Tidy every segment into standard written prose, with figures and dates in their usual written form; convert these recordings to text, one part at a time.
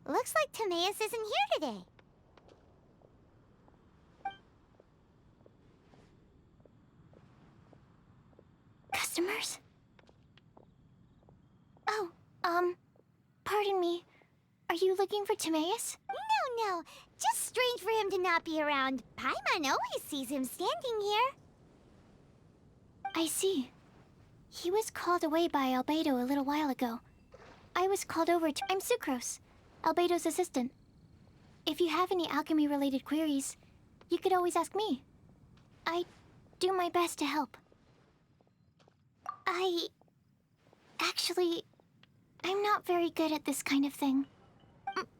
Looks like Timaeus isn't here today. Customers? Oh, pardon me. Are you looking for Timaeus? No. Just strange for him to not be around. Paimon always sees him standing here. I see. He was called away by Albedo a little while ago. I was called over to... I'm Sucrose, Albedo's assistant. If you have any alchemy-related queries, you could always ask me. I do my best to help. Actually, I'm not very good at this kind of thing.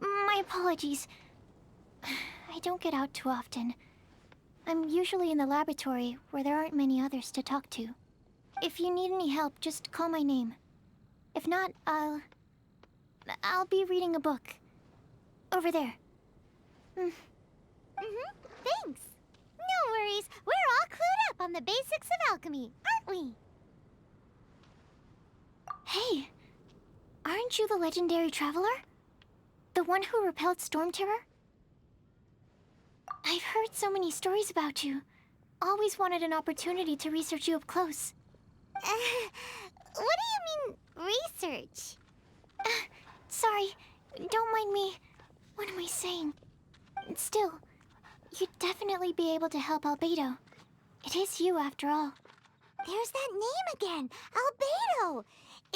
My apologies. I don't get out too often. I'm usually in the laboratory where there aren't many others to talk to. If you need any help, just call my name. If not, I'll be reading a book. Over there. Thanks. No worries. We're all clued up on the basics of alchemy, aren't we? Hey, aren't you the legendary traveler? The one who repelled Storm Terror? I've heard so many stories about you. Always wanted an opportunity to research you up close. What do you mean, research? Sorry, don't mind me. What am I saying? Still, you'd definitely be able to help Albedo. It is you, after all. There's that name again, Albedo.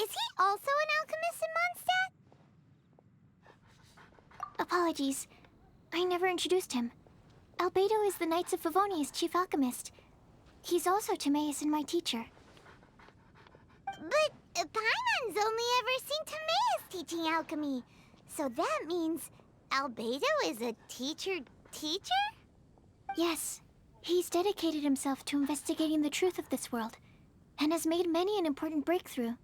Is he also an alchemist in Mondstadt? Apologies. I never introduced him. Albedo is the Knights of Favonia's chief alchemist. He's also Timaeus and my teacher. But Paimon's only ever seen Timaeus teaching alchemy. So that means Albedo is a teacher? Yes. He's dedicated himself to investigating the truth of this world, and has made many an important breakthrough.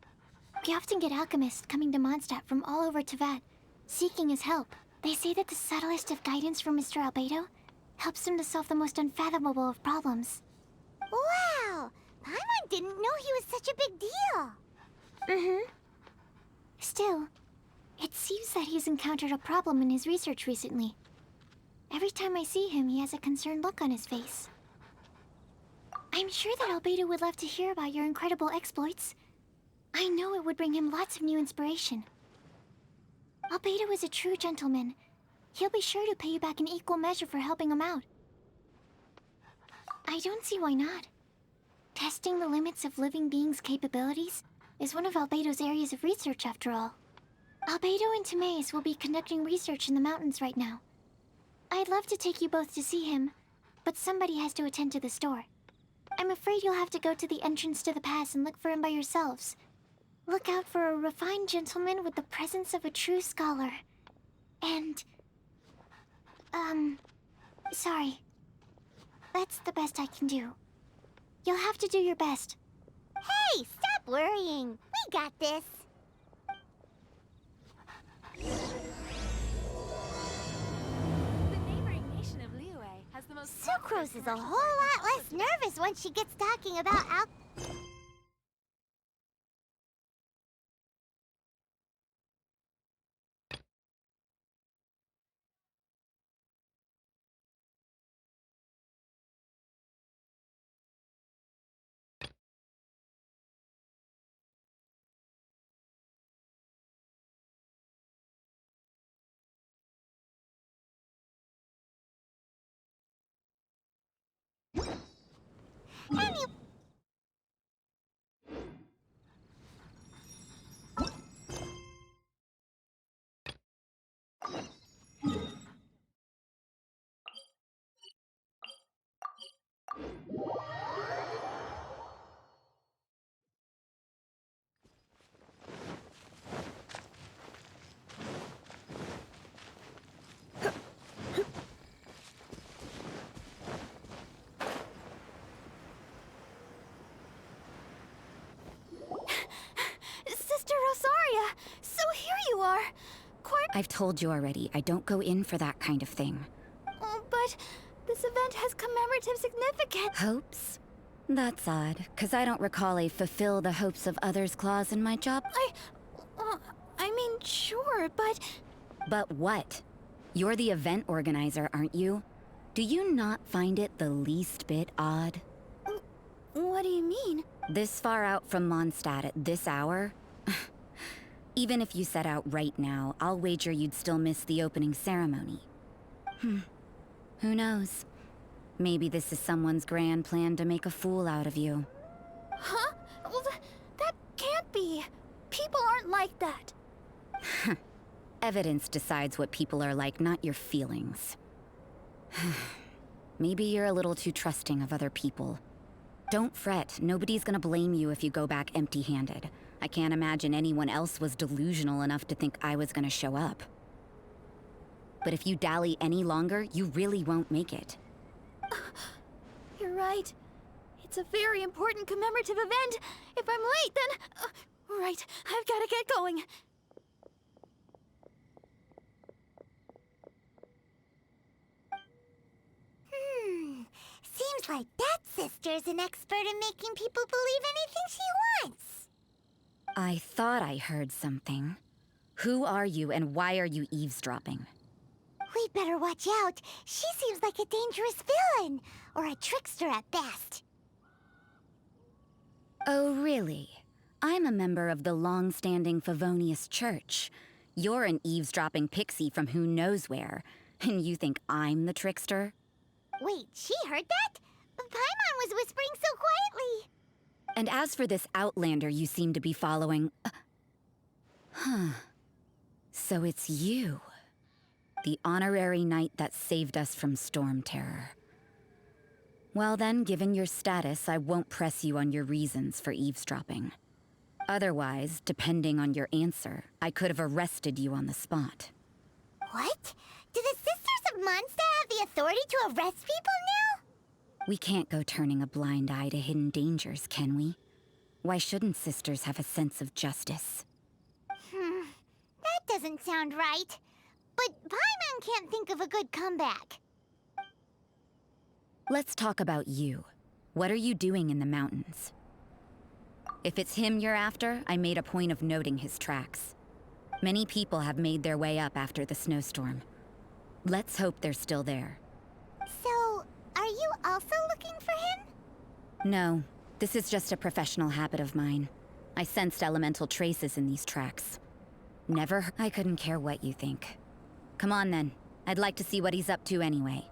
We often get alchemists coming to Mondstadt from all over Teyvat, seeking his help. They say that the subtlest of guidance from Mr. Albedo helps him to solve the most unfathomable of problems. Wow! Paimon didn't know he was such a big deal. Still, it seems that he's encountered a problem in his research recently. Every time I see him, he has a concerned look on his face. I'm sure that Albedo would love to hear about your incredible exploits. I know it would bring him lots of new inspiration. Albedo is a true gentleman. He'll be sure to pay you back in equal measure for helping him out. I don't see why not. Testing the limits of living beings' capabilities is one of Albedo's areas of research, after all. Albedo and Timaeus will be conducting research in the mountains right now. I'd love to take you both to see him, but somebody has to attend to the store. I'm afraid you'll have to go to the entrance to the pass and look for him by yourselves. Look out for a refined gentleman with the presence of a true scholar. And... sorry. That's the best I can do. You'll have to do your best. Hey, stop worrying. We got this. Sucrose is a whole lot less nervous when she gets talking about Anyway. Sister Rosaria! So here you are! I've told you already, I don't go in for that kind of thing. Oh, but this event has commemorative significance. Hopes? That's odd, 'cause I don't recall a fulfill the hopes of others clause in my job. I mean, sure, but... But what? You're the event organizer, aren't you? Do you not find it the least bit odd? What do you mean? This far out from Mondstadt at this hour? Even if you set out right now, I'll wager you'd still miss the opening ceremony. Who knows? Maybe this is someone's grand plan to make a fool out of you. Huh? Well, that can't be. People aren't like that. Evidence decides what people are like, not your feelings. Maybe you're a little too trusting of other people. Don't fret, nobody's gonna blame you if you go back empty-handed. I can't imagine anyone else was delusional enough to think I was gonna show up. But if you dally any longer, you really won't make it. You're right. It's a very important commemorative event. If I'm late, then... right, I've gotta get going. Seems like that sister's an expert in making people believe anything she wants. I thought I heard something. Who are you and why are you eavesdropping? We'd better watch out. She seems like a dangerous villain, or a trickster at best. Oh, really? I'm a member of the long-standing Favonius Church. You're an eavesdropping pixie from who knows where, and you think I'm the trickster? Wait, she heard that? Paimon was whispering so quietly. And as for this outlander you seem to be following... So it's you. The honorary knight that saved us from storm terror. Well then, given your status, I won't press you on your reasons for eavesdropping. Otherwise, depending on your answer, I could have arrested you on the spot. What? Do the Sisters of Mondstadt have the authority to arrest people now? We can't go turning a blind eye to hidden dangers, can we? Why shouldn't sisters have a sense of justice? That doesn't sound right. But Paimon can't think of a good comeback. Let's talk about you. What are you doing in the mountains? If it's him you're after, I made a point of noting his tracks. Many people have made their way up after the snowstorm. Let's hope they're still there. So, are you also looking for him? No, this is just a professional habit of mine. I sensed elemental traces in these tracks. I couldn't care what you think. Come on then. I'd like to see what he's up to anyway.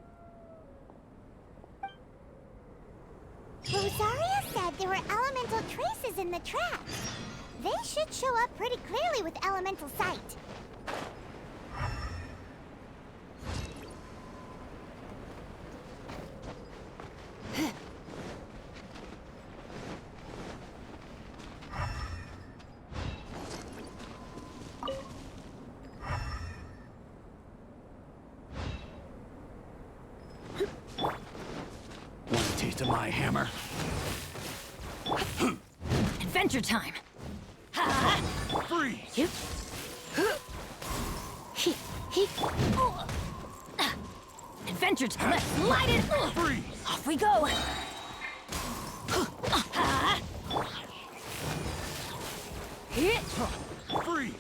Rosaria said there were elemental traces in the tracks. They should show up pretty clearly with elemental sight. Want a taste of my hammer? Adventure time! Freeze! Adventure time! Let's light it! Freeze! Off we go! Freeze!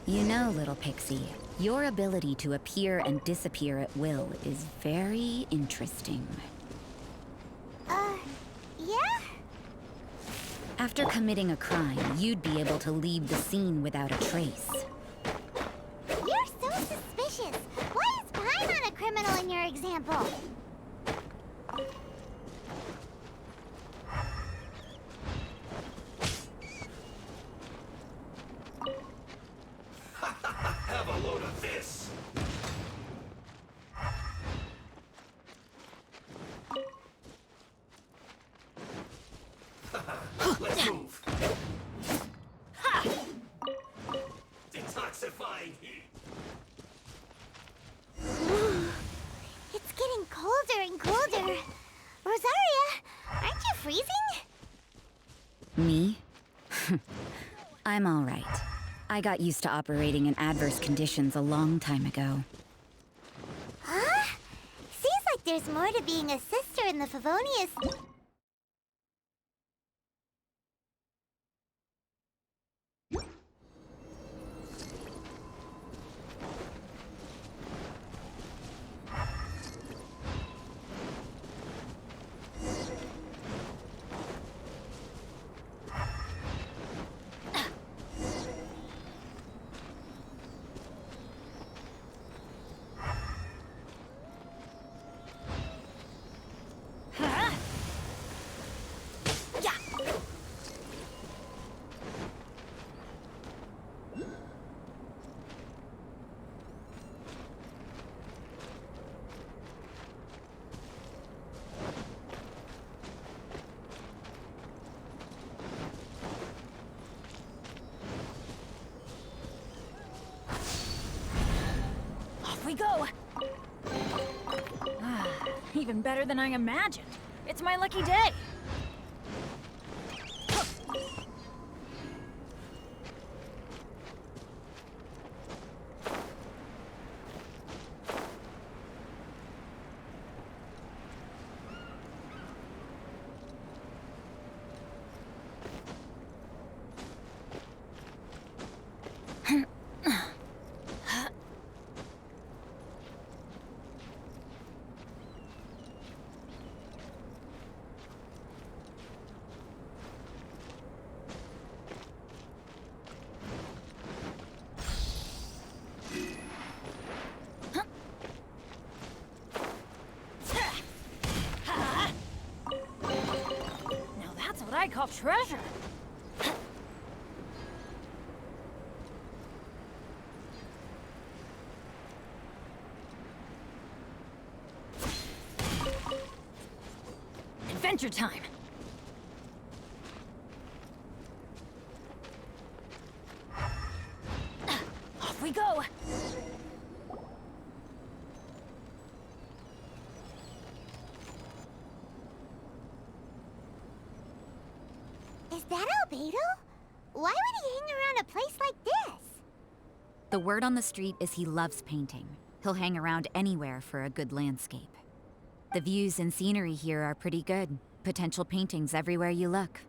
You know, little pixie, your ability to appear and disappear at will is very interesting. Yeah? After committing a crime, you'd be able to leave the scene without a trace. You're so suspicious. Why is Paimon a criminal in your example? Have a load of this! Let's move! divine heat. It's getting colder and colder. Rosaria, aren't you freezing? Me? I'm all right. I got used to operating in adverse conditions a long time ago. Huh? Seems like there's more to being a sister in the Favonius. We go! Even better than I imagined. It's my lucky day. I call treasure. Adventure time. Off we go. Is that Albedo? Why would he hang around a place like this? The word on the street is he loves painting. He'll hang around anywhere for a good landscape. The views and scenery here are pretty good. Potential paintings everywhere you look.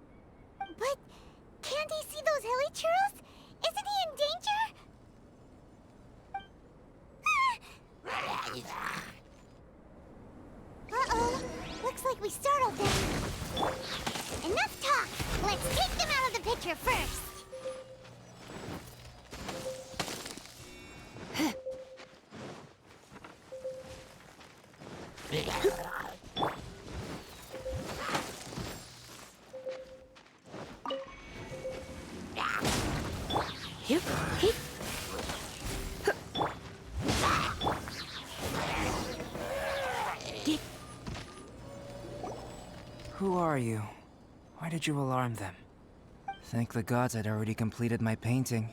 But can't he see those hilly churros? Isn't he in danger? Uh-oh. Looks like we startled them. Enough talk! Let's take them out of the picture first! Who are you? Why did you alarm them? Thank the gods I'd already completed my painting.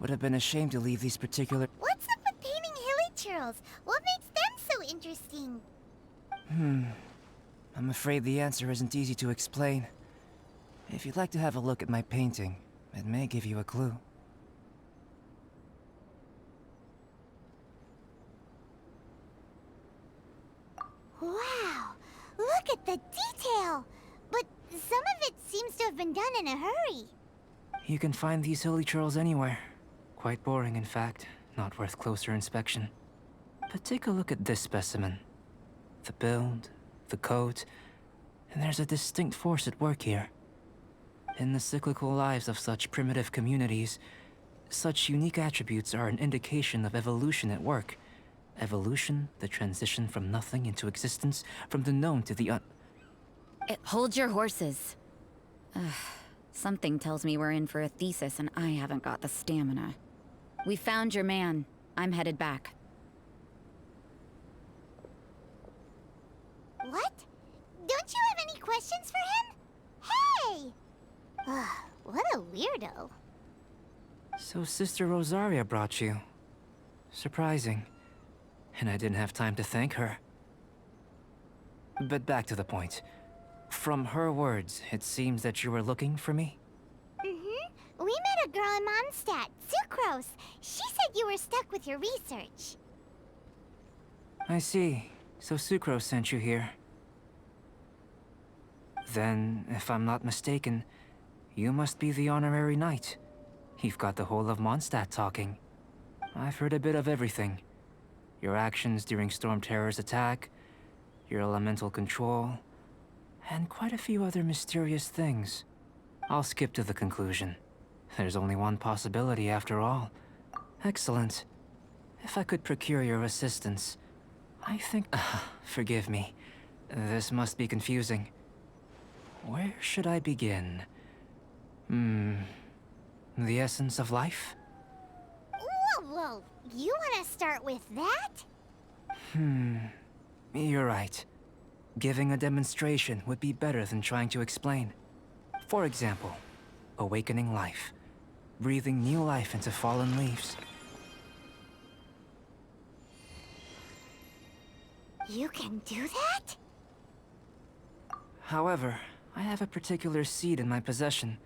Would have been a shame to leave these particular... What's up with painting hilly churros? What makes them so interesting? I'm afraid the answer isn't easy to explain. If you'd like to have a look at my painting, it may give you a clue. Wow! Look at the detail! But some of it seems to have been done in a hurry. You can find these hilly churls anywhere. Quite boring, in fact. Not worth closer inspection. But take a look at this specimen. The build, the coat, and there's a distinct force at work here. In the cyclical lives of such primitive communities, such unique attributes are an indication of evolution at work. Evolution, the transition from nothing into existence, from the known to the Hold your horses. Something tells me we're in for a thesis and I haven't got the stamina. We found your man. I'm headed back. What? Don't you have any questions for him? Hey! What a weirdo. So Sister Rosaria brought you. Surprising. And I didn't have time to thank her. But back to the point. From her words, it seems that you were looking for me? Mm-hmm. We met a girl in Mondstadt, Sucrose. She said you were stuck with your research. I see. So Sucrose sent you here. Then, if I'm not mistaken, you must be the honorary knight. You've got the whole of Mondstadt talking. I've heard a bit of everything. Your actions during Storm Terror's attack, your elemental control, and quite a few other mysterious things. I'll skip to the conclusion. There's only one possibility after all. Excellent. If I could procure your assistance, I think... forgive me. This must be confusing. Where should I begin? The essence of life? Whoa. You want to start with that? You're right. Giving a demonstration would be better than trying to explain. For example, awakening life. Breathing new life into fallen leaves. You can do that? However, I have a particular seed in my possession.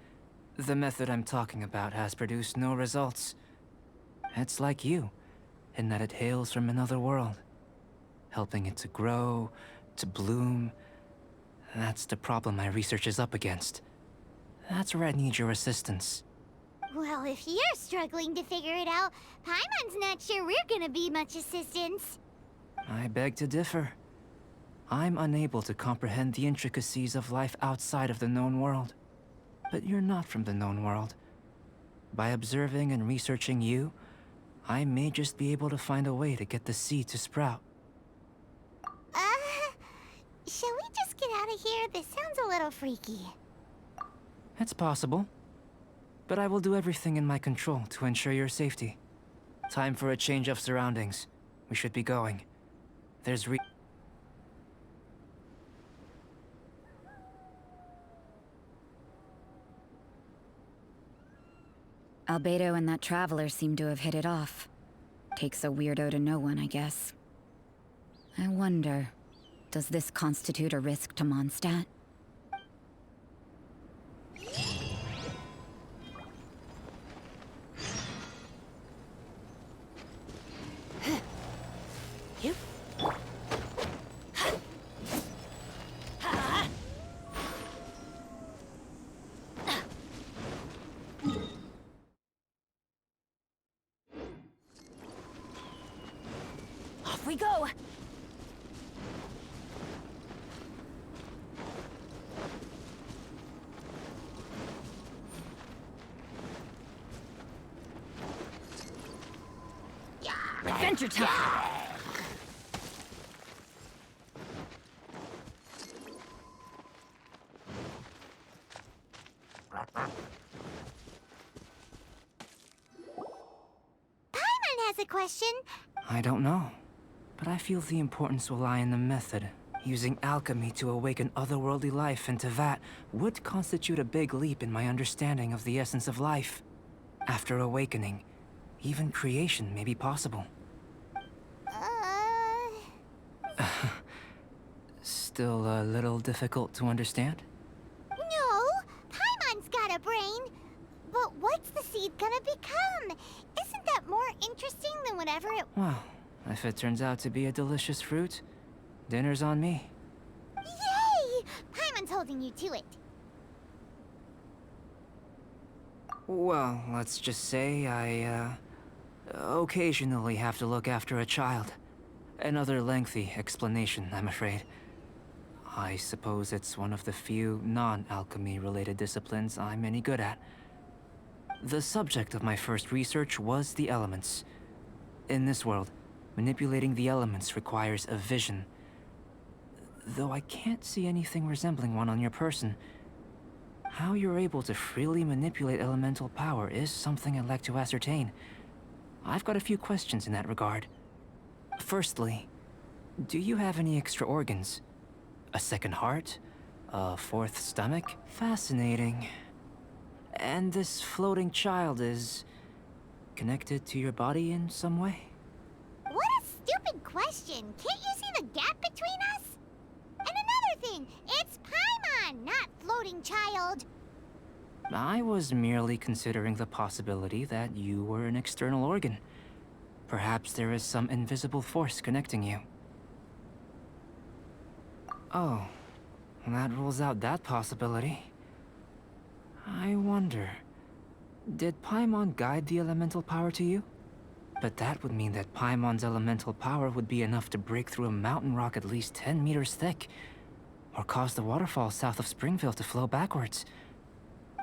The method I'm talking about has produced no results. It's like you, in that it hails from another world. Helping it to grow, to bloom. That's the problem my research is up against. That's where I need your assistance. Well, if you're struggling to figure it out, Paimon's not sure we're gonna be much assistance. I beg to differ. I'm unable to comprehend the intricacies of life outside of the known world. But you're not from the known world. By observing and researching you, I may just be able to find a way to get the seed to sprout. Shall we just get out of here? This sounds a little freaky. It's possible. But I will do everything in my control to ensure your safety. Time for a change of surroundings. We should be going. There's Albedo and that traveler seem to have hit it off. Takes a weirdo to know one, I guess. I wonder, does this constitute a risk to Mondstadt? Off we go! Adventure time! Paimon has a question. I don't know. But I feel the importance will lie in the method. Using alchemy to awaken otherworldly life into that would constitute a big leap in my understanding of the essence of life. After awakening, even creation may be possible. Still a little difficult to understand? No, Paimon's got a brain. But what's the seed gonna become? Isn't that more interesting than whatever it... Well, if it turns out to be a delicious fruit, dinner's on me. Yay! Paimon's holding you to it. Well, let's just say I, occasionally have to look after a child. Another lengthy explanation, I'm afraid. I suppose it's one of the few non-alchemy related disciplines I'm any good at. The subject of my first research was the elements. In this world, manipulating the elements requires a vision. Though I can't see anything resembling one on your person, how you're able to freely manipulate elemental power is something I'd like to ascertain. I've got a few questions in that regard. Firstly, do you have any extra organs? A second heart? A fourth stomach? Fascinating. And this floating child is Connected to your body in some way? What a stupid question. Can't you see the gap between us? And another thing, it's Paimon, not floating child. I was merely considering the possibility that you were an external organ. Perhaps there is some invisible force connecting you. Oh, that rules out that possibility. I wonder, did Paimon guide the elemental power to you? But that would mean that Paimon's elemental power would be enough to break through a mountain rock at least 10 meters thick, or cause the waterfall south of Springville to flow backwards.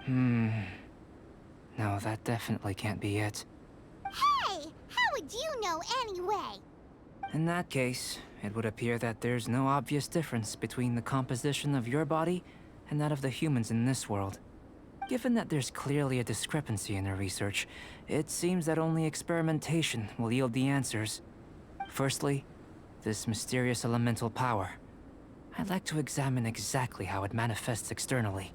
No, that definitely can't be it. Hey, how would you know anyway? In that case, it would appear that there's no obvious difference between the composition of your body and that of the humans in this world. Given that there's clearly a discrepancy in their research, it seems that only experimentation will yield the answers. Firstly, this mysterious elemental power. I'd like to examine exactly how it manifests externally.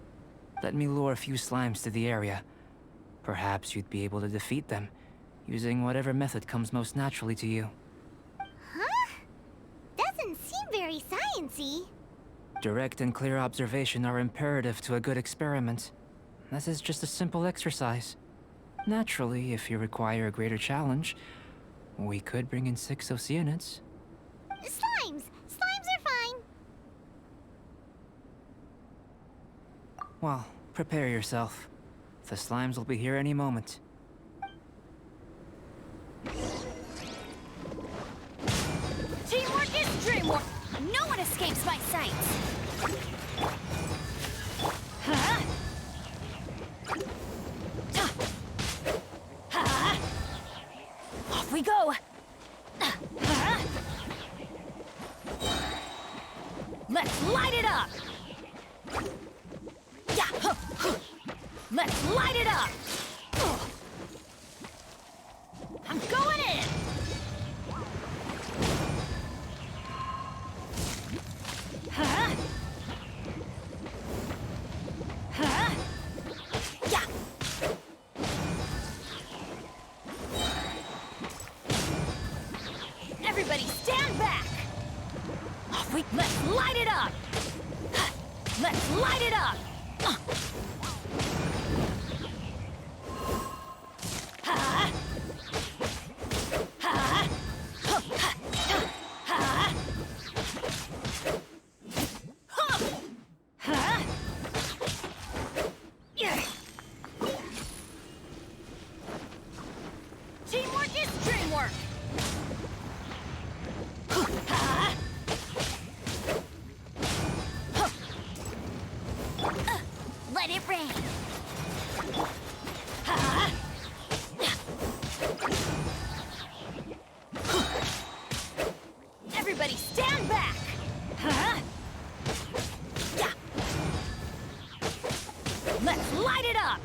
Let me lure a few slimes to the area. Perhaps you'd be able to defeat them, using whatever method comes most naturally to you. Huh? Doesn't seem very sciencey. Direct and clear observation are imperative to a good experiment. This is just a simple exercise. Naturally, if you require a greater challenge, we could bring in 6 Oceanids. Slimes! Slimes are fine. Well, prepare yourself. The slimes will be here any moment. Teamwork is dreamwork! No one escapes my sight! Huh? Off we go! Let's light it up! Yeah. Let's light it up! I'm going in! Huh? Huh? Yeah. Everybody stand back! Let's light it up! Let's light it up! Teamwork is dreamwork! Let it rain! Everybody stand back! Yeah. Let's light it up!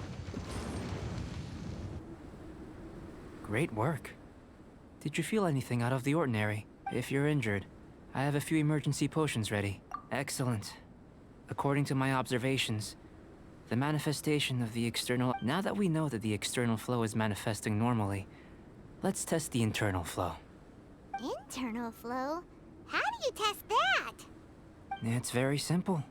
Great work. Did you feel anything out of the ordinary? If you're injured, I have a few emergency potions ready. Excellent. According to my observations, the manifestation of the external... Now that we know that the external flow is manifesting normally, let's test the internal flow. Internal flow? How do you test that? It's very simple.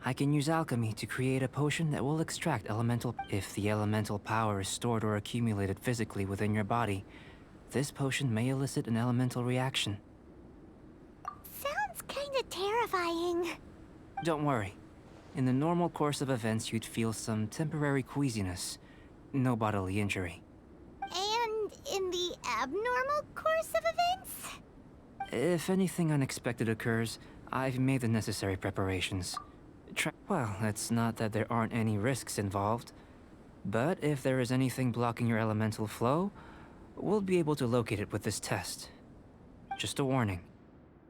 I can use alchemy to create a potion that will extract elemental... If the elemental power is stored or accumulated physically within your body, this potion may elicit an elemental reaction. Sounds kinda terrifying. Don't worry. In the normal course of events, you'd feel some temporary queasiness. No bodily injury. And in the abnormal course of events? If anything unexpected occurs, I've made the necessary preparations. Well, it's not that there aren't any risks involved. But if there is anything blocking your elemental flow, we'll be able to locate it with this test. Just a warning.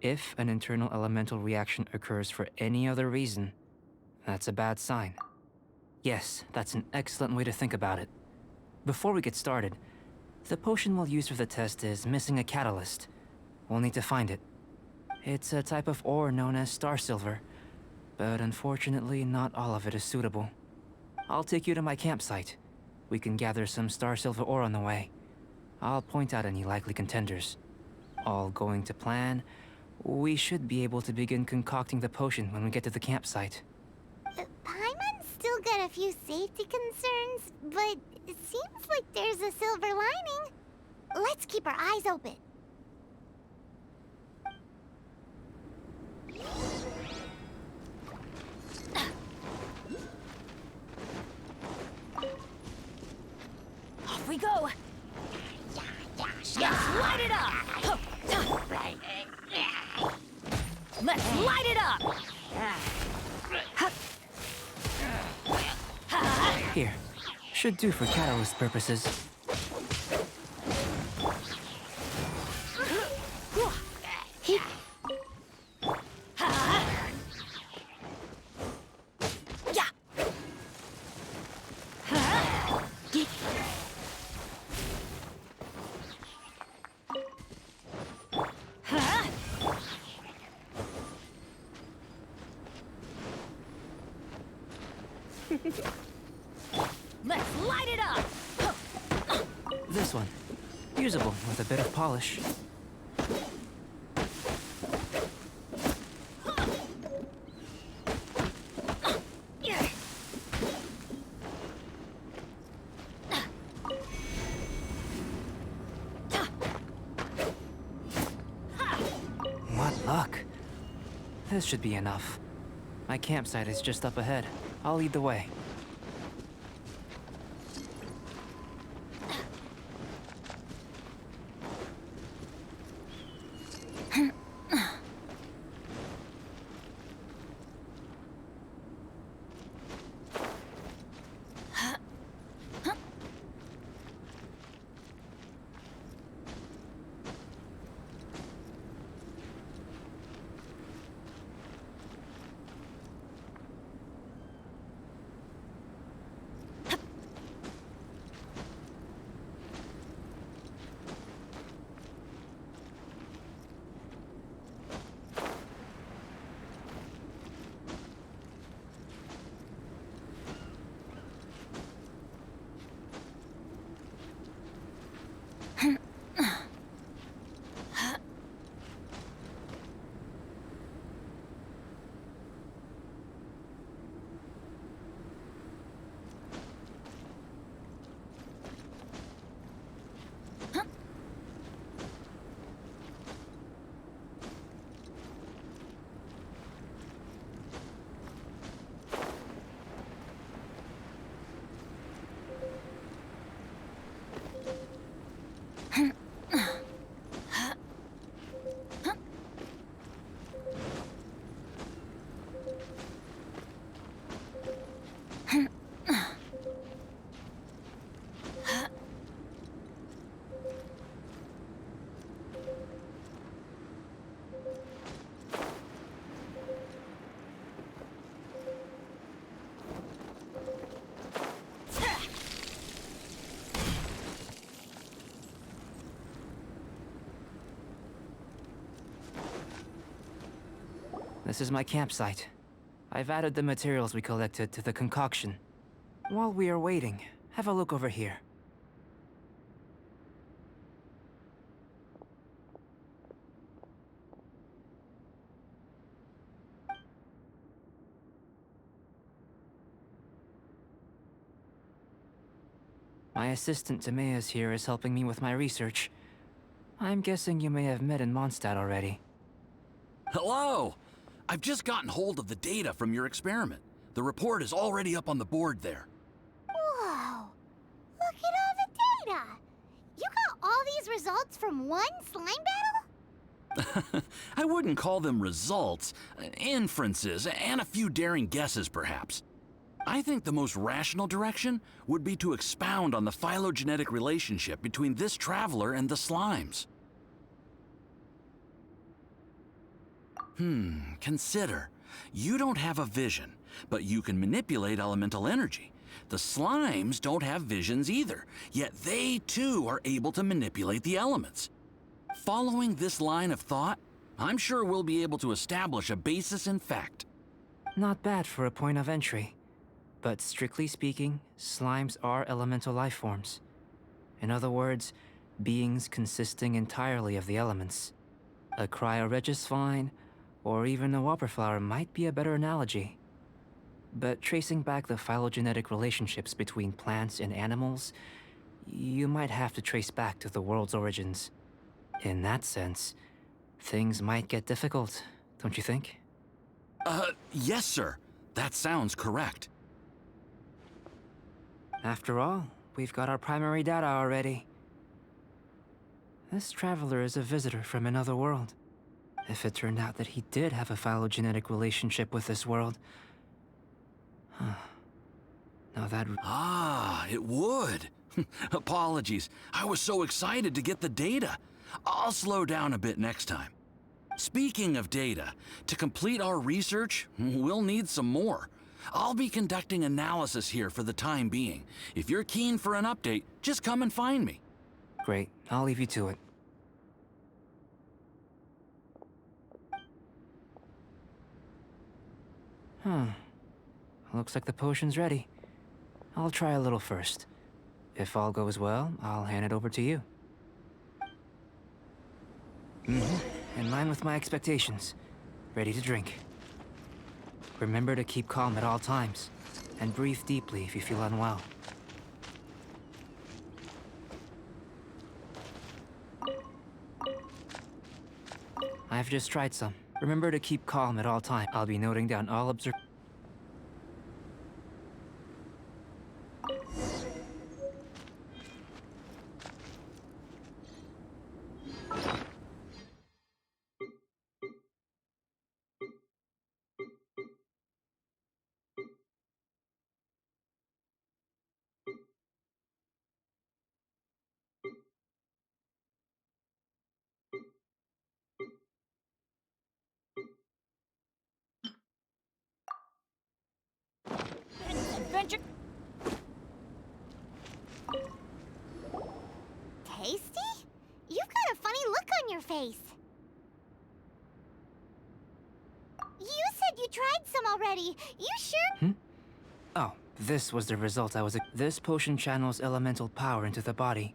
If an internal elemental reaction occurs for any other reason, that's a bad sign. Yes, that's an excellent way to think about it. Before we get started, the potion we'll use for the test is missing a catalyst. We'll need to find it. It's a type of ore known as star silver, but unfortunately not all of it is suitable. I'll take you to my campsite. We can gather some star silver ore on the way. I'll point out any likely contenders. All going to plan, we should be able to begin concocting the potion when we get to the campsite. Paimon's still got a few safety concerns, but it seems like there's a silver lining. Let's keep our eyes open. Off we go! Let's light it up! Let's light it up! Here, should do for catalyst purposes. Let's light it up! This one, usable with a bit of polish. What luck. This should be enough. My campsite is just up ahead. I'll lead the way. This is my campsite. I've added the materials we collected to the concoction. While we are waiting, have a look over here. My assistant Timaeus here is helping me with my research. I'm guessing you may have met in Mondstadt already. Hello! I've just gotten hold of the data from your experiment. The report is already up on the board there. Whoa! Look at all the data! You got all these results from one slime battle? I wouldn't call them results, inferences, and a few daring guesses, perhaps. I think the most rational direction would be to expound on the phylogenetic relationship between this traveler and the slimes. Consider. You don't have a vision, but you can manipulate elemental energy. The slimes don't have visions either, yet they too are able to manipulate the elements. Following this line of thought, I'm sure we'll be able to establish a basis in fact. Not bad for a point of entry. But strictly speaking, slimes are elemental life forms. In other words, beings consisting entirely of the elements. A cryoregisvine or even a wildflower might be a better analogy. But tracing back the phylogenetic relationships between plants and animals, you might have to trace back to the world's origins. In that sense, things might get difficult, don't you think? Yes, sir. That sounds correct. After all, we've got our primary data already. This traveler is a visitor from another world. If it turned out that he did have a phylogenetic relationship with this world... Now that... Ah, it would. Apologies. I was so excited to get the data. I'll slow down a bit next time. Speaking of data, to complete our research, we'll need some more. I'll be conducting analysis here for the time being. If you're keen for an update, just come and find me. Great. I'll leave you to it. Looks like the potion's ready. I'll try a little first. If all goes well, I'll hand it over to you. In line with my expectations. Ready to drink. Remember to keep calm at all times, and breathe deeply if you feel unwell. I've just tried some. Remember to keep calm at all times. I'll be noting down all Adventure. Tasty? You've got a funny look on your face. You said you tried some already. You sure? Oh, this was the result I was... This potion channels elemental power into the body.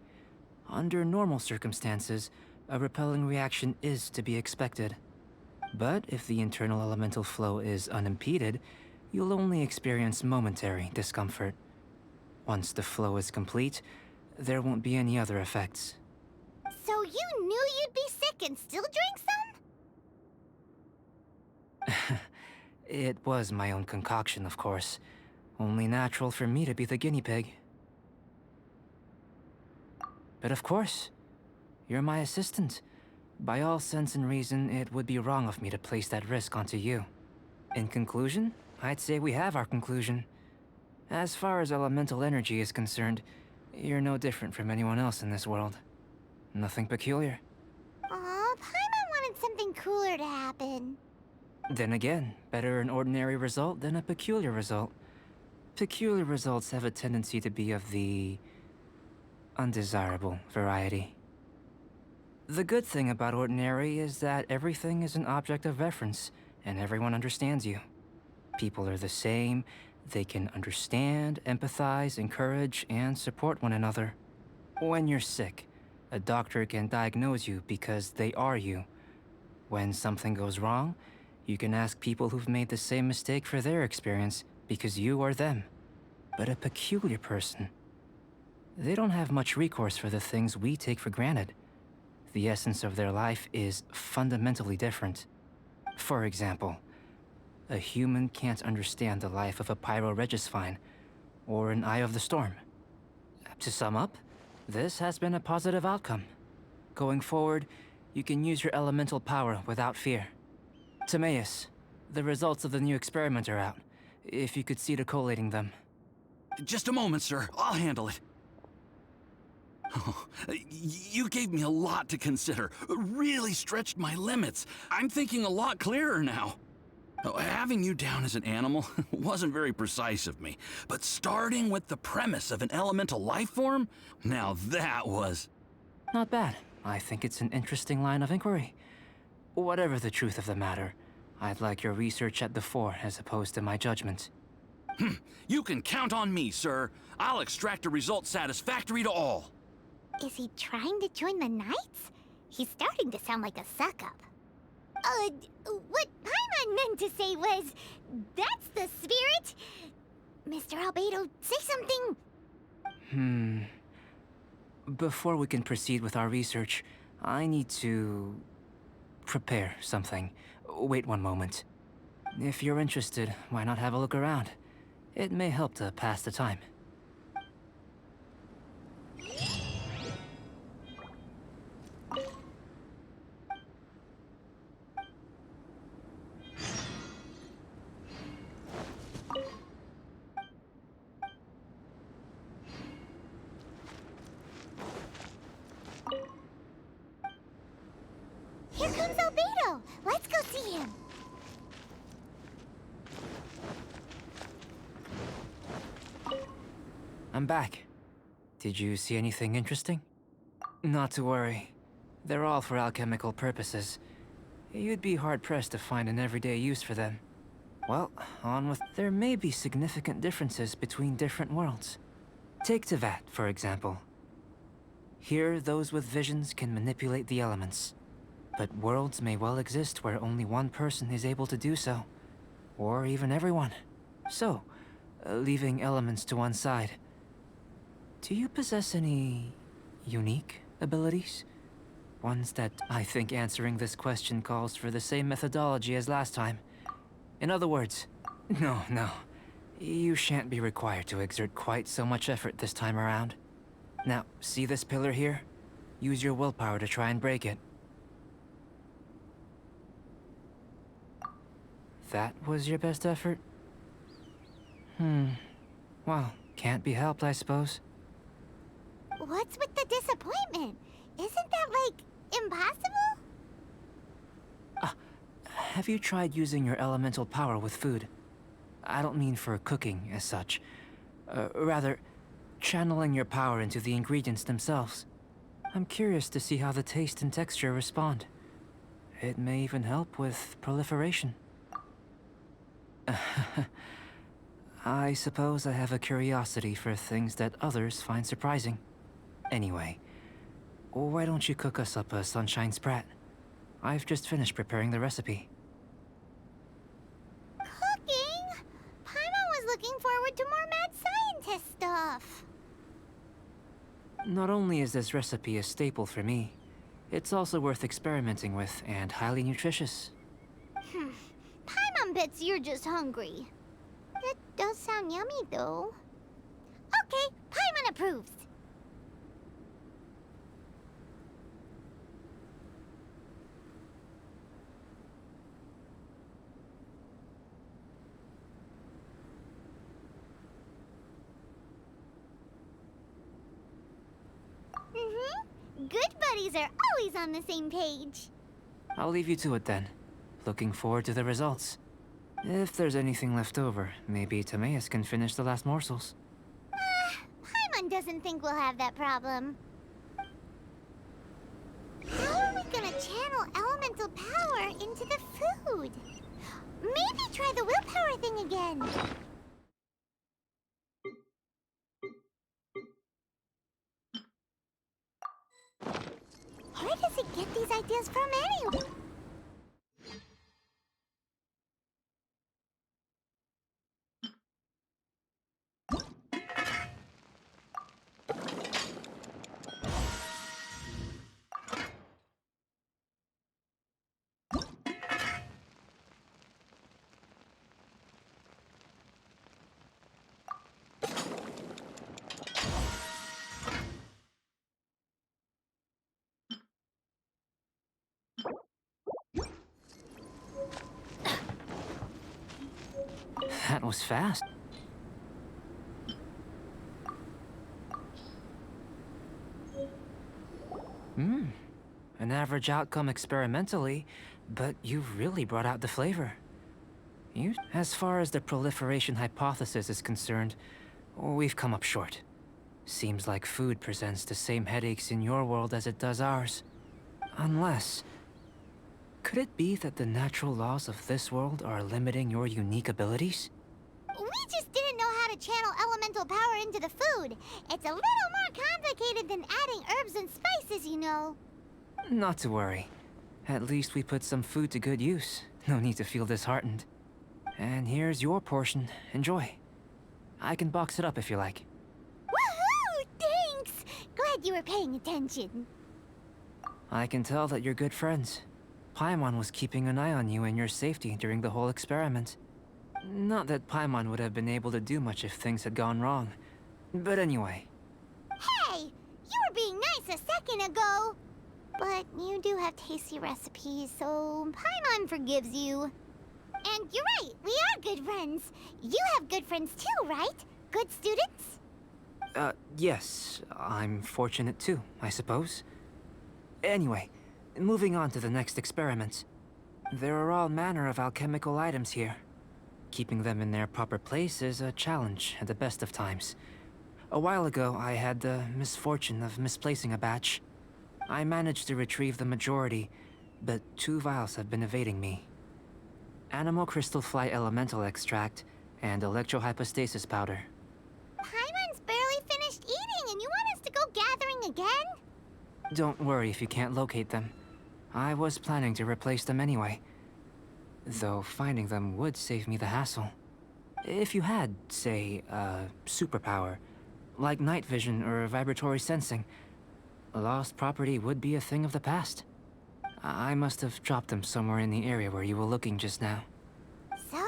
Under normal circumstances, a repelling reaction is to be expected. But if the internal elemental flow is unimpeded, you'll only experience momentary discomfort. Once the flow is complete, there won't be any other effects. So you knew you'd be sick and still drank some? It was my own concoction, of course. Only natural for me to be the guinea pig. But of course, you're my assistant. By all sense and reason, it would be wrong of me to place that risk onto you. In conclusion, I'd say we have our conclusion. As far as elemental energy is concerned, you're no different from anyone else in this world. Nothing peculiar. Aw, Paimon wanted something cooler to happen. Then again, better an ordinary result than a peculiar result. Peculiar results have a tendency to be of the undesirable variety. The good thing about ordinary is that everything is an object of reference, and everyone understands you. People are the same. They can understand, empathize, encourage, and support one another. When you're sick, a doctor can diagnose you because they are you. When something goes wrong, you can ask people who've made the same mistake for their experience because you are them. But a peculiar person, they don't have much recourse for the things we take for granted. The essence of their life is fundamentally different. For example, a human can't understand the life of a pyroregisvine or an eye of the storm. To sum up, this has been a positive outcome. Going forward, you can use your elemental power without fear. Timaeus, the results of the new experiment are out. If you could see to collating them. Just a moment, sir. I'll handle it. Oh, you gave me a lot to consider. Really stretched my limits. I'm thinking a lot clearer now. Having you down as an animal wasn't very precise of me, but starting with the premise of an elemental life form, now that was... Not bad. I think it's an interesting line of inquiry. Whatever the truth of the matter, I'd like your research at the fore as opposed to my judgment. You can count on me, sir. I'll extract a result satisfactory to all. Is he trying to join the Knights? He's starting to sound like a suck-up. What Paimon meant to say was, that's the spirit! Mr. Albedo, say something! Before we can proceed with our research, I need to prepare something. Wait one moment. If you're interested, why not have a look around? It may help to pass the time. Here comes Albedo! Let's go see him! I'm back. Did you see anything interesting? Not to worry. They're all for alchemical purposes. You'd be hard-pressed to find an everyday use for them. Well, on with... There may be significant differences between different worlds. Take Tevat, for example. Here, those with visions can manipulate the elements. But worlds may well exist where only one person is able to do so. Or even everyone. So, leaving elements to one side. Do you possess any... unique abilities? Ones that I think answering this question calls for the same methodology as last time. In other words, no. You shan't be required to exert quite so much effort this time around. Now, see this pillar here? Use your willpower to try and break it. That was your best effort? Well, can't be helped, I suppose. What's with the disappointment? Isn't that, impossible? Have you tried using your elemental power with food? I don't mean for cooking, as such. Rather, channeling your power into the ingredients themselves. I'm curious to see how the taste and texture respond. It may even help with proliferation. I suppose I have a curiosity for things that others find surprising. Anyway, why don't you cook us up a sunshine sprat? I've just finished preparing the recipe. Cooking? Paimon was looking forward to more mad scientist stuff. Not only is this recipe a staple for me, it's also worth experimenting with and highly nutritious. Paimon bets you're just hungry. That does sound yummy, though. Okay, Paimon approves. Good buddies are always on the same page. I'll leave you to it then. Looking forward to the results. If there's anything left over, maybe Timaeus can finish the last morsels. Paimon doesn't think we'll have that problem. How are we gonna channel elemental power into the food? Maybe try the willpower thing again. Where does he get these ideas from anyway? That was fast. An average outcome experimentally, but you've really brought out the flavor. As far as the proliferation hypothesis is concerned, we've come up short. Seems like food presents the same headaches in your world as it does ours. Unless... Could it be that the natural laws of this world are limiting your unique abilities? We just didn't know how to channel elemental power into the food. It's a little more complicated than adding herbs and spices, you know. Not to worry. At least we put some food to good use. No need to feel disheartened. And here's your portion. Enjoy. I can box it up if you like. Woohoo! Thanks! Glad you were paying attention. I can tell that you're good friends. Paimon was keeping an eye on you and your safety during the whole experiment. Not that Paimon would have been able to do much if things had gone wrong. But anyway. Hey! You were being nice a second ago! But you do have tasty recipes, so Paimon forgives you. And you're right, we are good friends. You have good friends too, right? Good students? Yes. I'm fortunate too, I suppose. Anyway, moving on to the next experiment. There are all manner of alchemical items here. Keeping them in their proper place is a challenge at the best of times. A while ago, I had the misfortune of misplacing a batch. I managed to retrieve the majority, but 2 vials have been evading me. Animal crystal fly elemental extract and electrohypostasis powder. Paimon's barely finished eating and you want us to go gathering again? Don't worry if you can't locate them. I was planning to replace them anyway. Though finding them would save me the hassle. If you had, say, a superpower, like night vision or vibratory sensing, lost property would be a thing of the past. I must have dropped them somewhere in the area where you were looking just now. So,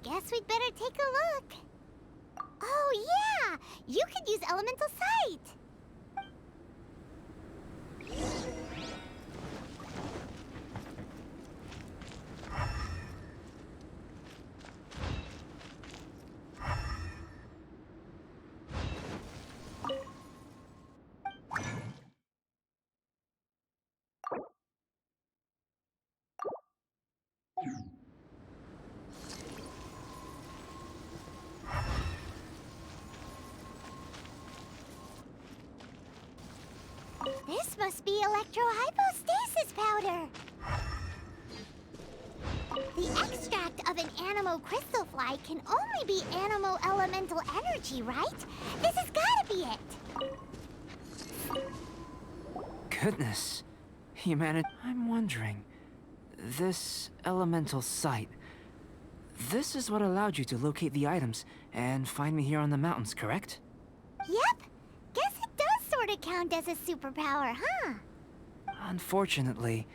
guess we'd better take a look. Oh yeah! You could use elemental sight! This must be electrohypostasis powder! The extract of an animo crystal fly can only be animo elemental energy, right? This has gotta be it! Goodness. Humanity. I'm wondering. This elemental sight. This is what allowed you to locate the items and find me here on the mountains, correct? Yep! Guess it does sort of count as a superpower, huh? Unfortunately,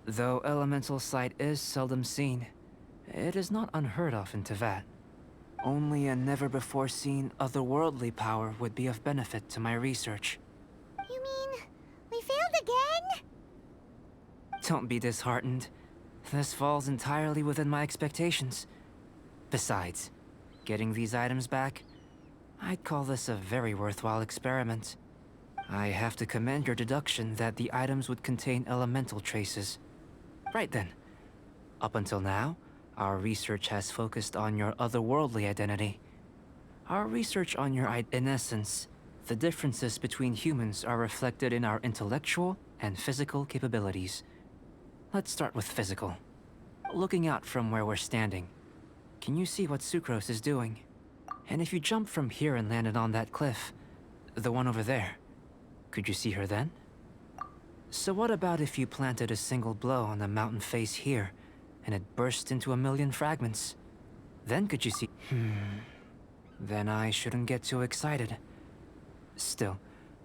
though elemental sight is seldom seen, it is not unheard of in Teyvat. Only a never-before-seen otherworldly power would be of benefit to my research. You mean, we failed again? Don't be disheartened. This falls entirely within my expectations. Besides, getting these items back, I'd call this a very worthwhile experiment. I have to commend your deduction that the items would contain elemental traces. Right then. Up until now, our research has focused on your otherworldly identity. Our research on your in essence, the differences between humans are reflected in our intellectual and physical capabilities. Let's start with physical. Looking out from where we're standing, can you see what Sucrose is doing? And if you jumped from here and landed on that cliff, the one over there, could you see her then? So what about if you planted a single blow on the mountain face here, and it burst into a million fragments? Then could you see? Then I shouldn't get too excited. Still,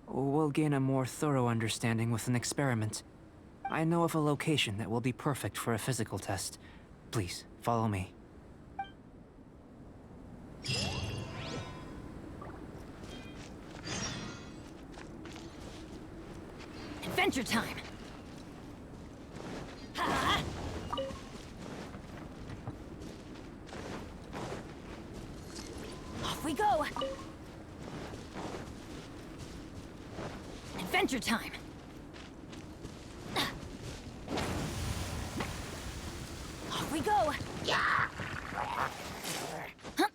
we'll gain a more thorough understanding with an experiment. I know of a location that will be perfect for a physical test. Please, follow me. Adventure time! Ha! Off we go! Adventure time! Off we go! Yeah! Huh?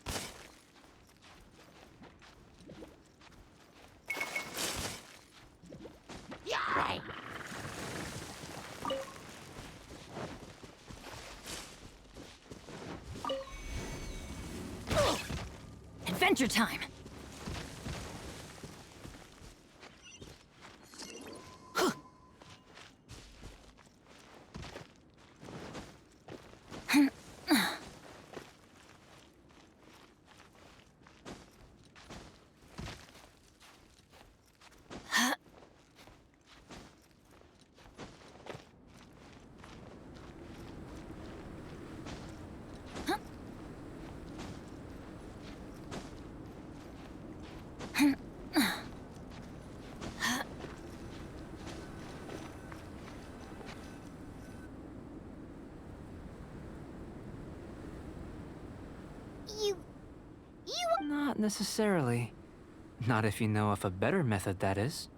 Yeah! Adventure time! Not necessarily. Not if you know of a better method, that is.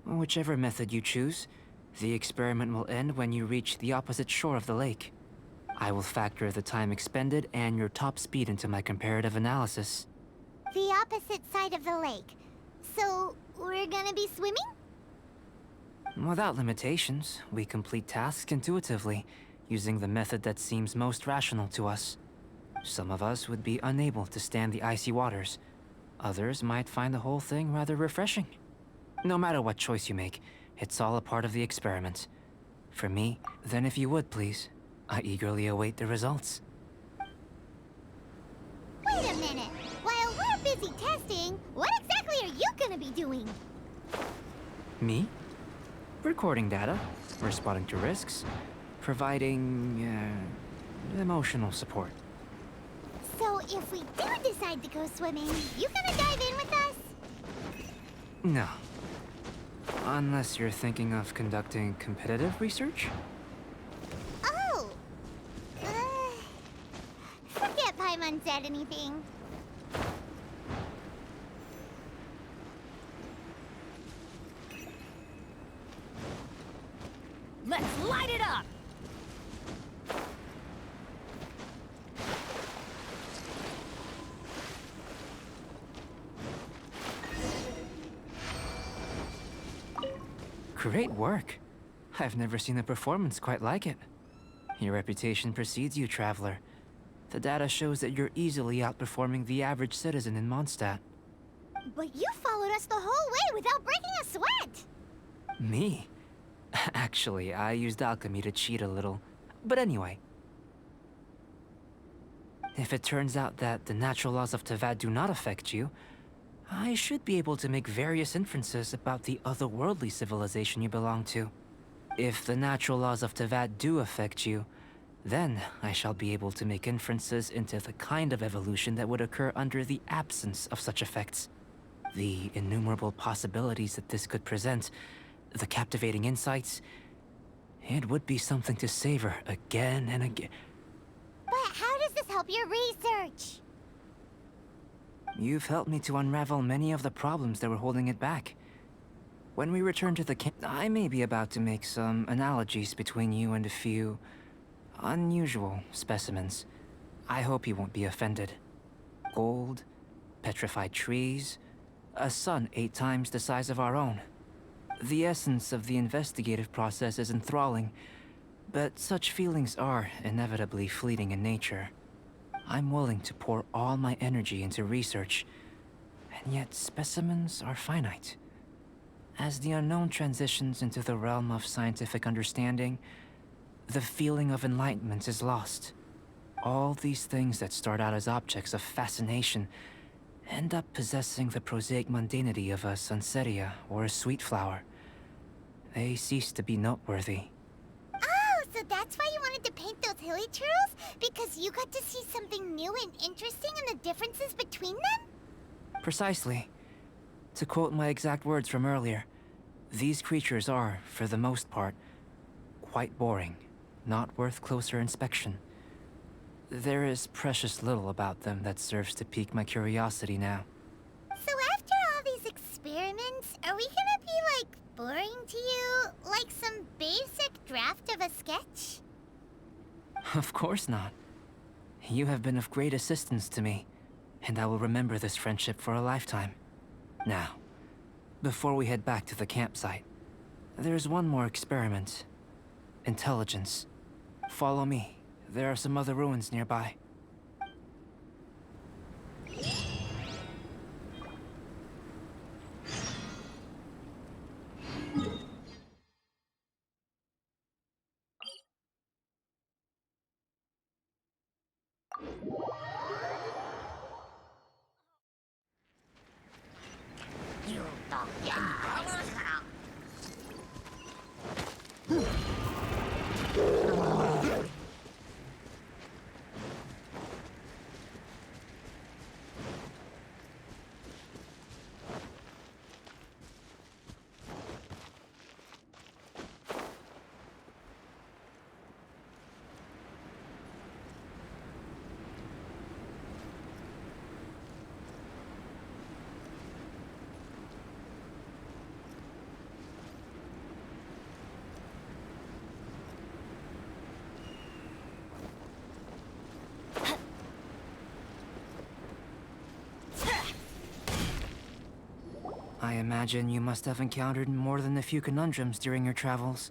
Whichever method you choose, the experiment will end when you reach the opposite shore of the lake. I will factor the time expended and your top speed into my comparative analysis. The opposite side of the lake. So, we're gonna be swimming? Without limitations, we complete tasks intuitively, using the method that seems most rational to us. Some of us would be unable to stand the icy waters. Others might find the whole thing rather refreshing. No matter what choice you make, it's all a part of the experiment. For me, then if you would please, I eagerly await the results. Wait a minute. While we're busy testing, what exactly are you gonna be doing? Me? Recording data, responding to risks, providing, emotional support. So if we do decide to go swimming, you gonna dive in with us? No. Unless you're thinking of conducting competitive research? Oh! Forget Paimon said anything. Let's light it up! Great work. I've never seen a performance quite like it. Your reputation precedes you, Traveler. The data shows that you're easily outperforming the average citizen in Mondstadt. But you followed us the whole way without breaking a sweat! Me? Actually, I used alchemy to cheat a little. But anyway. If it turns out that the natural laws of Tavad do not affect you, I should be able to make various inferences about the otherworldly civilization you belong to. If the natural laws of Tavad do affect you, then I shall be able to make inferences into the kind of evolution that would occur under the absence of such effects. The innumerable possibilities that this could present, the captivating insights, it would be something to savor again and again. But how does this help your research? You've helped me to unravel many of the problems that were holding it back. When we return to the camp, I may be about to make some analogies between you and a few unusual specimens. I hope you won't be offended. Gold, petrified trees, a sun 8 times the size of our own. The essence of the investigative process is enthralling, but such feelings are inevitably fleeting in nature. I'm willing to pour all my energy into research, and yet specimens are finite. As the unknown transitions into the realm of scientific understanding, the feeling of enlightenment is lost. All these things that start out as objects of fascination end up possessing the prosaic mundanity of a sunsetia or a sweet flower. They cease to be noteworthy. Oh, so that's why you wanted to paint those hilly turtles? Because you got to see something new and interesting in the differences between them? Precisely. To quote my exact words from earlier, these creatures are, for the most part, quite boring, not worth closer inspection. There is precious little about them that serves to pique my curiosity now. So after all these experiments, are we gonna be, like, boring to you? Like some basic draft of a sketch? Of course not. You have been of great assistance to me, and I will remember this friendship for a lifetime. Now, before we head back to the campsite, there's one more experiment. Intelligence. Follow me. There are some other ruins nearby. I imagine you must have encountered more than a few conundrums during your travels.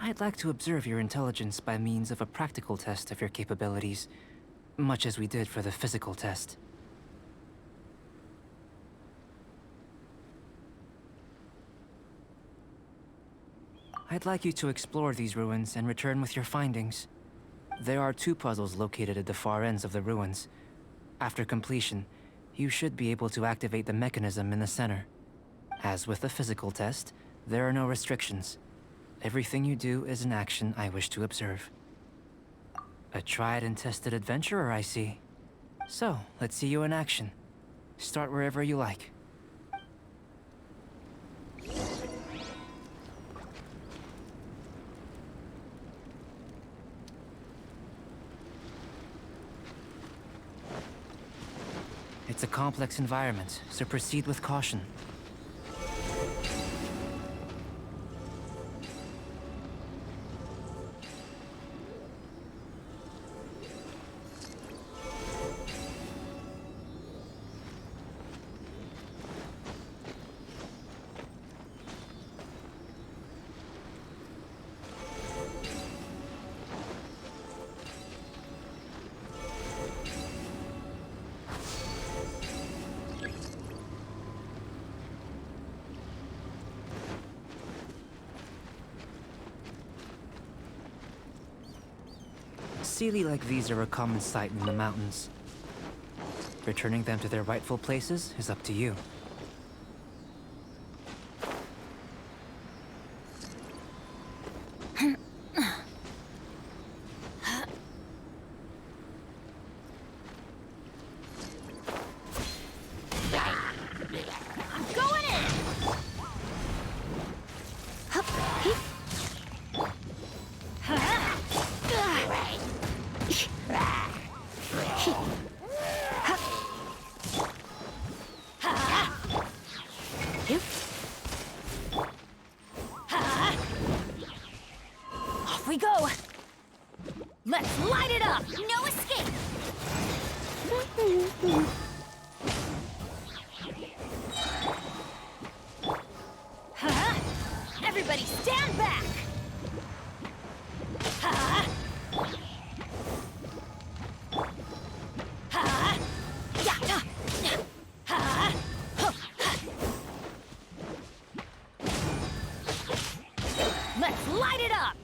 I'd like to observe your intelligence by means of a practical test of your capabilities, much as we did for the physical test. I'd like you to explore these ruins and return with your findings. There are 2 puzzles located at the far ends of the ruins. After completion, you should be able to activate the mechanism in the center. As with the physical test, there are no restrictions. Everything you do is an action I wish to observe. A tried and tested adventurer, I see. So, let's see you in action. Start wherever you like. It's a complex environment, so proceed with caution. Sealy like these are a common sight in the mountains. Returning them to their rightful places is up to you. Off we go! Let's light it up! No escape! Everybody stand back! Ha! Ha! Ya! Ha! Let's light it up!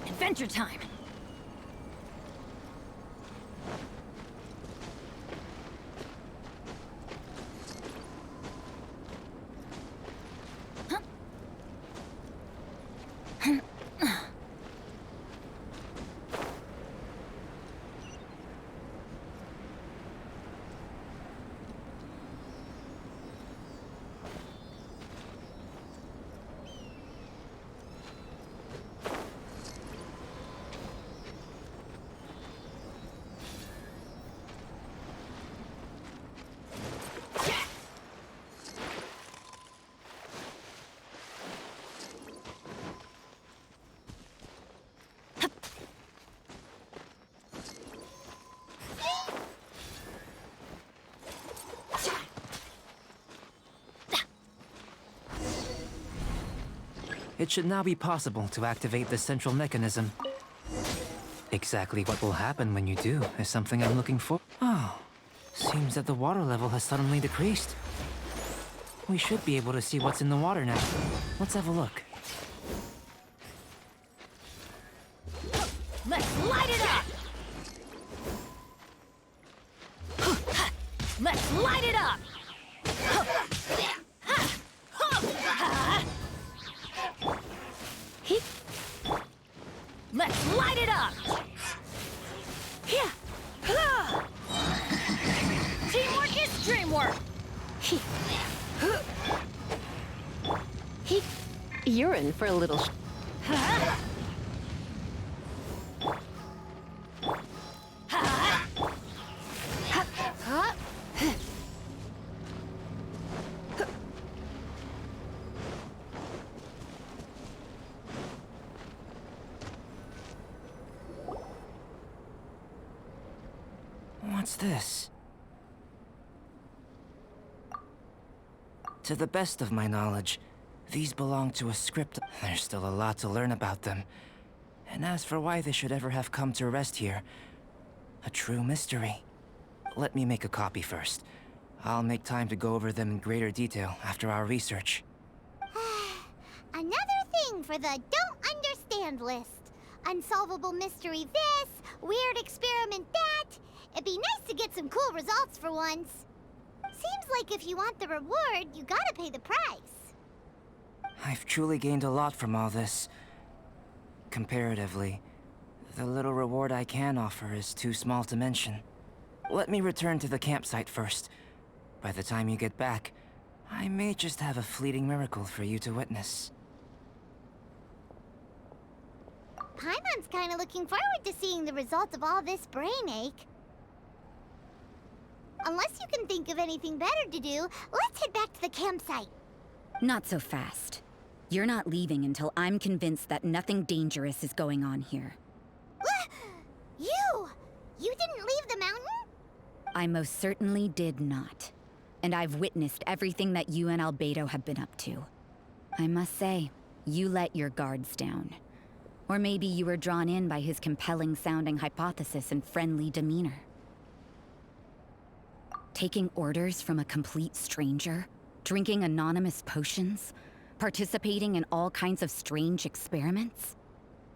Adventure time! it should now be possible to activate the central mechanism. Exactly what will happen when you do is something I'm looking for. Oh, seems that the water level has suddenly decreased. We should be able to see what's in the water now. Let's have a look. Let's light it up! Let's light it up! Let's light it up! Teamwork is dreamwork! You're in for a little What's this? To the best of my knowledge, these belong to a script. There's still a lot to learn about them. And as for why they should ever have come to rest here, a true mystery. Let me make a copy first. I'll make time to go over them in greater detail after our research. Another thing for the don't understand list. Unsolvable mystery this, weird experiment that. It'd be nice to get some cool results for once. Seems like if you want the reward, you gotta pay the price. I've truly gained a lot from all this. Comparatively, the little reward I can offer is too small to mention. Let me return to the campsite first. By the time you get back, I may just have a fleeting miracle for you to witness. Paimon's kinda looking forward to seeing the result of all this brain ache. Unless you can think of anything better to do, let's head back to the campsite. Not so fast. You're not leaving until I'm convinced that nothing dangerous is going on here. You! You didn't leave the mountain? I most certainly did not. And I've witnessed everything that you and Albedo have been up to. I must say, you let your guards down. Or maybe you were drawn in by his compelling-sounding hypothesis and friendly demeanor. Taking orders from a complete stranger, drinking anonymous potions, participating in all kinds of strange experiments?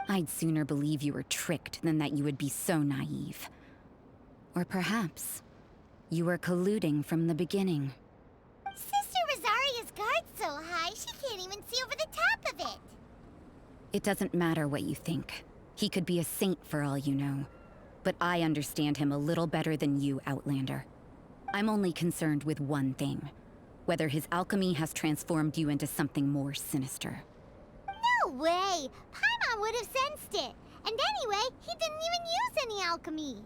I'd sooner believe you were tricked than that you would be so naive. Or perhaps you were colluding from the beginning. Sister Rosaria's guard's so high, she can't even see over the top of it. It doesn't matter what you think. He could be a saint for all you know. But I understand him a little better than you, Outlander. I'm only concerned with one thing. Whether his alchemy has transformed you into something more sinister. No way! Paimon would have sensed it. And anyway, he didn't even use any alchemy.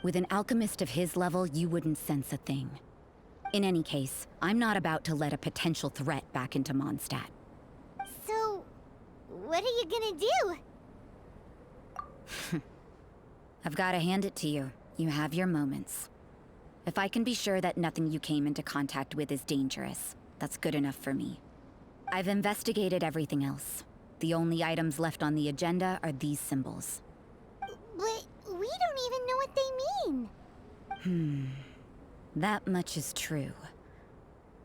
With an alchemist of his level, you wouldn't sense a thing. In any case, I'm not about to let a potential threat back into Mondstadt. So, what are you gonna do? I've gotta hand it to you. You have your moments. If I can be sure that nothing you came into contact with is dangerous, that's good enough for me. I've investigated everything else. The only items left on the agenda are these symbols. But we don't even know what they mean. That much is true.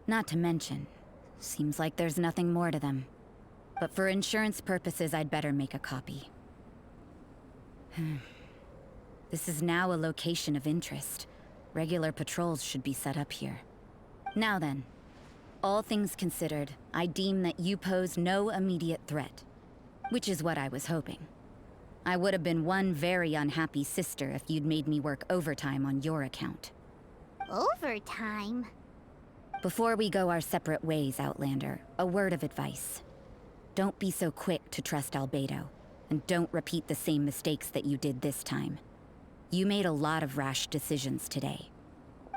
Not to mention, seems like there's nothing more to them. But for insurance purposes, I'd better make a copy. This is now a location of interest. Regular patrols should be set up here. Now then, all things considered, I deem that you pose no immediate threat. Which is what I was hoping. I would have been one very unhappy sister if you'd made me work overtime on your account. Overtime? Before we go our separate ways, Outlander, a word of advice. Don't be so quick to trust Albedo, and don't repeat the same mistakes that you did this time. You made a lot of rash decisions today.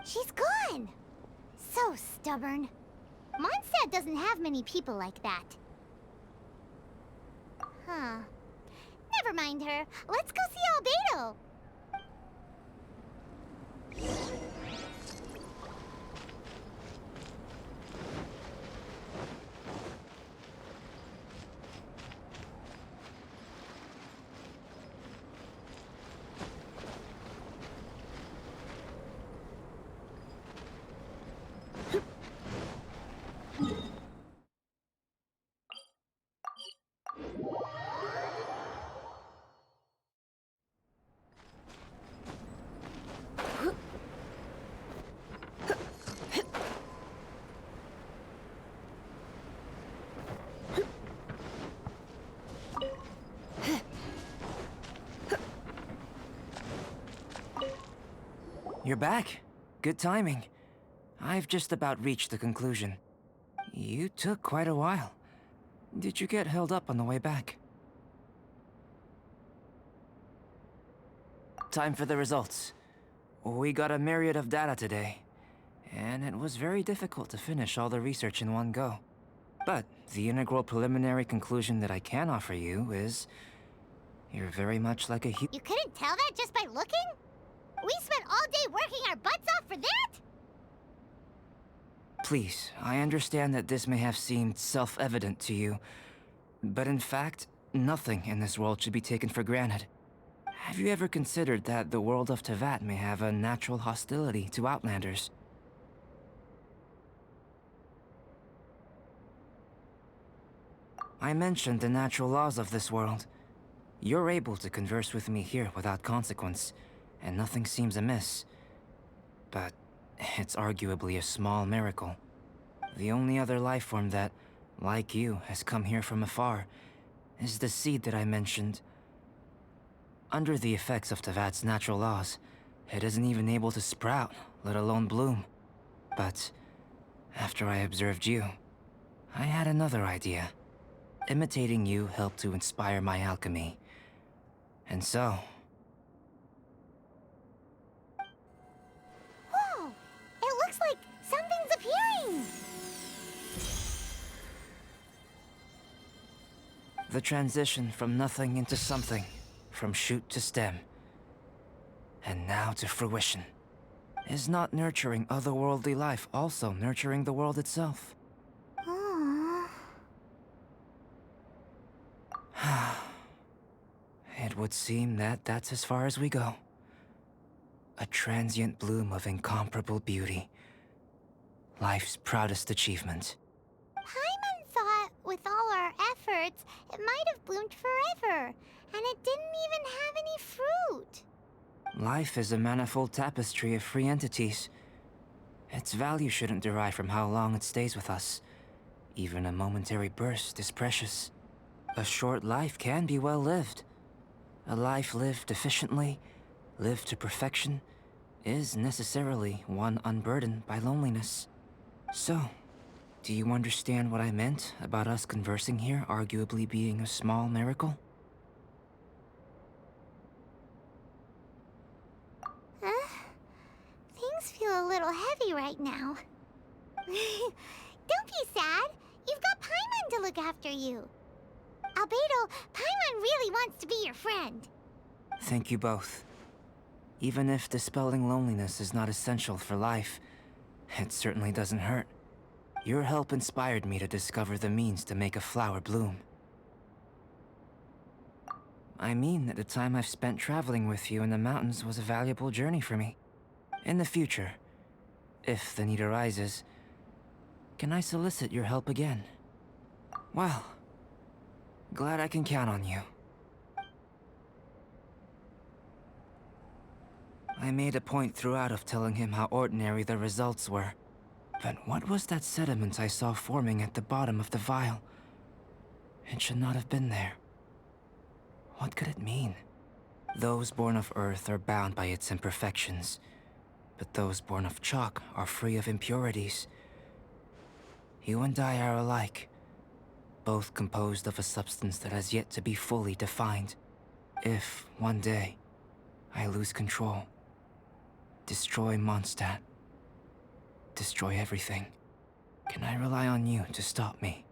She's gone! So stubborn. Mondstadt doesn't have many people like that. Huh. Never mind her. Let's go see Albedo! You're back. Good timing. I've just about reached the conclusion. You took quite a while. Did you get held up on the way back? Time for the results. We got a myriad of data today, and it was very difficult to finish all the research in one go. But the integral preliminary conclusion that I can offer you is you're very much like a You couldn't tell that just by looking? We spent all day working our butts off for that? Please, I understand that this may have seemed self-evident to you, but in fact, nothing in this world should be taken for granted. Have you ever considered that the world of Teyvat may have a natural hostility to Outlanders? I mentioned the natural laws of this world. You're able to converse with me here without consequence, and nothing seems amiss. But it's arguably a small miracle. The only other life form that, like you, has come here from afar is the seed that I mentioned. Under the effects of Teyvat's natural laws, it isn't even able to sprout, let alone bloom. But after I observed you, I had another idea. Imitating you helped to inspire my alchemy. And so... Whoa! It looks like something's appearing! The transition from nothing into something, from shoot to stem, and now to fruition. Is not nurturing otherworldly life also nurturing the world itself? Aww. It would seem that that's as far as we go. A transient bloom of incomparable beauty. Life's proudest achievement. Paimon thought, with all our efforts, it might have bloomed forever, and it didn't even have any fruit. Life is a manifold tapestry of free entities. Its value shouldn't derive from how long it stays with us. Even a momentary burst is precious. A short life can be well lived. A life lived efficiently, lived to perfection, is necessarily one unburdened by loneliness. So, do you understand what I meant about us conversing here arguably being a small miracle? Things feel a little heavy right now. Don't be sad. You've got Paimon to look after you. Albedo, Paimon really wants to be your friend. Thank you both. Even if dispelling loneliness is not essential for life, it certainly doesn't hurt. Your help inspired me to discover the means to make a flower bloom. I mean that the time I've spent traveling with you in the mountains was a valuable journey for me. In the future, if the need arises, can I solicit your help again? Well, glad I can count on you. I made a point throughout of telling him how ordinary the results were. But what was that sediment I saw forming at the bottom of the vial? It should not have been there. What could it mean? Those born of Earth are bound by its imperfections, but those born of chalk are free of impurities. You and I are alike, both composed of a substance that has yet to be fully defined. If, one day, I lose control, destroy Mondstadt, destroy everything, can I rely on you to stop me?